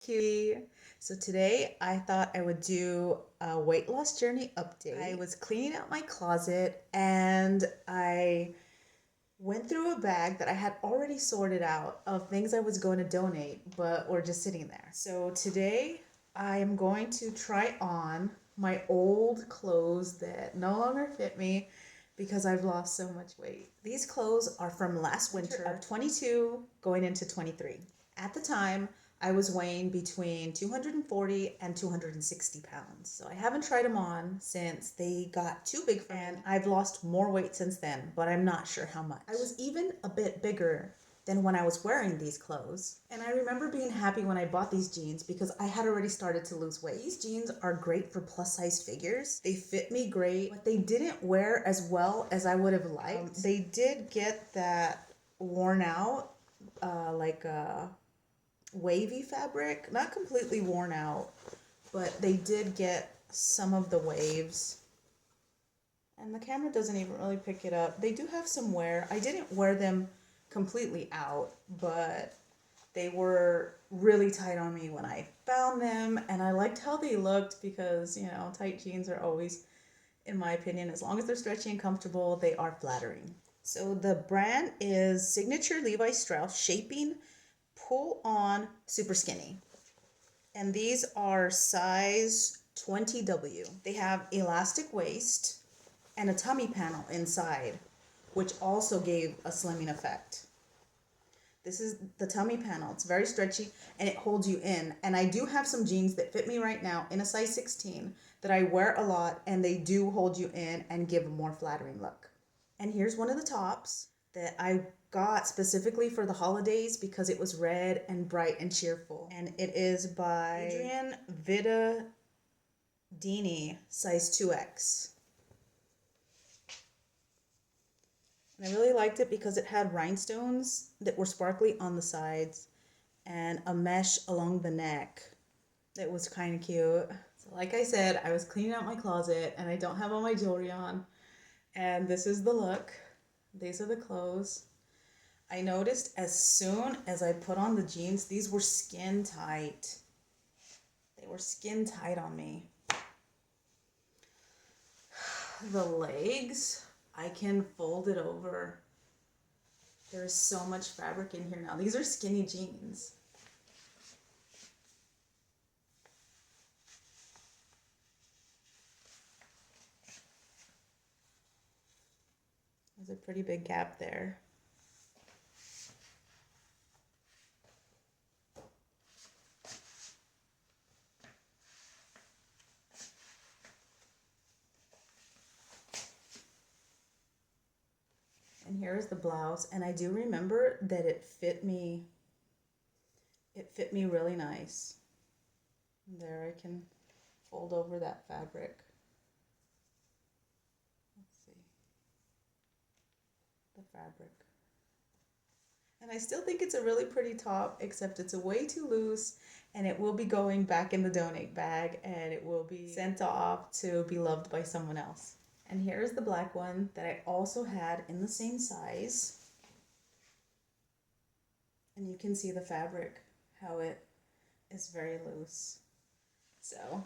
cutie. So today I thought I would do a weight loss journey update. I was cleaning out my closet and I went through a bag that I had already sorted out of things I was going to donate but were just sitting there. So today I am going to try on my old clothes that no longer fit me because I've lost so much weight. These clothes are from last winter of 22 going into 23. At the time, I was weighing between 240 and 260 pounds. So I haven't tried them on since they got too big for me. And I've lost more weight since then, but I'm not sure how much. I was even a bit bigger than when I was wearing these clothes. And I remember being happy when I bought these jeans because I had already started to lose weight. These jeans are great for plus size figures. They fit me great, but they didn't wear as well as I would have liked. They did get that worn out, like a wavy fabric, not completely worn out, but they did get some of the waves. And the camera doesn't even really pick it up. They do have some wear. I didn't wear them completely out, but they were really tight on me when I found them, and I liked how they looked because, you know, tight jeans are always, in my opinion, as long as they're stretchy and comfortable, they are flattering. So the brand is Signature Levi Strauss Shaping Pull On Super Skinny. And these are size 20W. They have elastic waist and a tummy panel inside, which also gave a slimming effect. This is the tummy panel. It's very stretchy and it holds you in. And I do have some jeans that fit me right now in a size 16 that I wear a lot, and they do hold you in and give a more flattering look. And here's one of the tops that I got specifically for the holidays because it was red and bright and cheerful. And it is by Adrian Vittadini, size 2X. And I really liked it because it had rhinestones that were sparkly on the sides and a mesh along the neck that was kind of cute. So like I said, I was cleaning out my closet and I don't have all my jewelry on. And this is the look. These are the clothes. I noticed as soon as I put on the jeans, these were skin tight. They were skin tight on me. The legs, I can fold it over. There's so much fabric in here now. These are skinny jeans. There's a pretty big gap there. And here is the blouse, and I do remember that it fit me really nice. There, I can fold over that fabric. Let's see. The fabric. And I still think it's a really pretty top, except it's way too loose, and it will be going back in the donate bag, and it will be sent off to be loved by someone else. And here is the black one that I also had in the same size. And you can see the fabric, how it is very loose. So,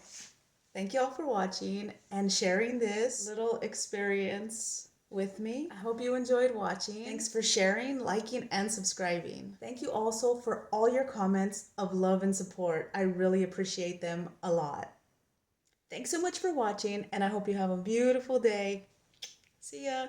thank you all for watching and sharing this little experience with me. I hope you enjoyed watching. Thanks for sharing, liking, and subscribing. Thank you also for all your comments of love and support. I really appreciate them a lot. Thanks so much for watching, and I hope you have a beautiful day. See ya.